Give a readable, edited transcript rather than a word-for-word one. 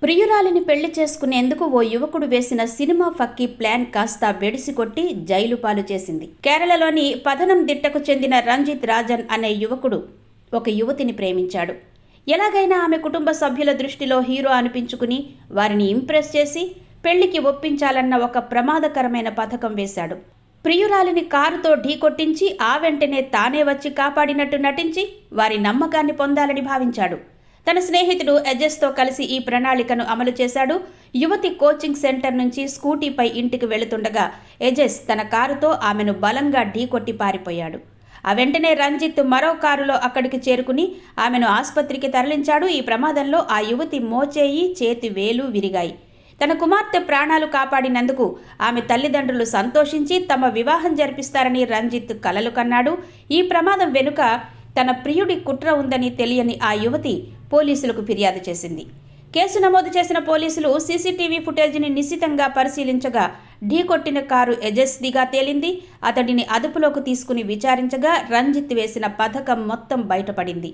ప్రియురాలిని పెళ్లి చేసుకునేందుకు ఓ యువకుడు వేసిన సినిమా ఫక్కీ ప్లాన్ కాస్త బెడిసికొట్టి జైలు పాలు చేసింది. కేరళలోని పథనందిట్టకు చెందిన రంజిత్ రాజన్ అనే యువకుడు ఒక యువతిని ప్రేమించాడు. ఎలాగైనా ఆమె కుటుంబ సభ్యుల దృష్టిలో హీరో అనిపించుకుని వారిని ఇంప్రెస్ చేసి పెళ్లికి ఒప్పించాలన్న ఒక ప్రమాదకరమైన పథకం వేశాడు. ప్రియురాలిని కారుతో ఢీకొట్టించి ఆ వెంటనే తానే వచ్చి కాపాడినట్టు నటించి వారి నమ్మకాన్ని పొందాలని భావించాడు. తన స్నేహితుడు ఎజెస్తో కలిసి ఈ ప్రణాళికను అమలు చేశాడు. యువతి కోచింగ్ సెంటర్ నుంచి స్కూటీపై ఇంటికి వెళుతుండగా ఎజెస్ తన కారుతో ఆమెను బలంగా ఢీకొట్టి పారిపోయాడు. ఆ వెంటనే రంజిత్ మరో కారులో అక్కడికి చేరుకుని ఆమెను ఆసుపత్రికి తరలించాడు. ఈ ప్రమాదంలో ఆ యువతి మోచేయి, చేతి వేలు విరిగాయి. తన కుమార్తె ప్రాణాలు కాపాడినందుకు ఆమె తల్లిదండ్రులు సంతోషించి తమ వివాహం జరిపిస్తారని రంజిత్ కలలు కన్నాడు. ఈ ప్రమాదం వెనుక తన ప్రియుడి కుట్ర ఉందని తెలియని ఆ యువతి పోలీసులకు ఫిర్యాదు చేసింది. కేసు నమోదు చేసిన పోలీసులు సీసీటీవీ ఫుటేజీని నిశితంగా పరిశీలించగా ఢీకొట్టిన కారు ఎజెస్దిగా తేలింది. అతడిని అదుపులోకి తీసుకుని విచారించగా రంజిత్ వేసిన పథకం మొత్తం బయటపడింది.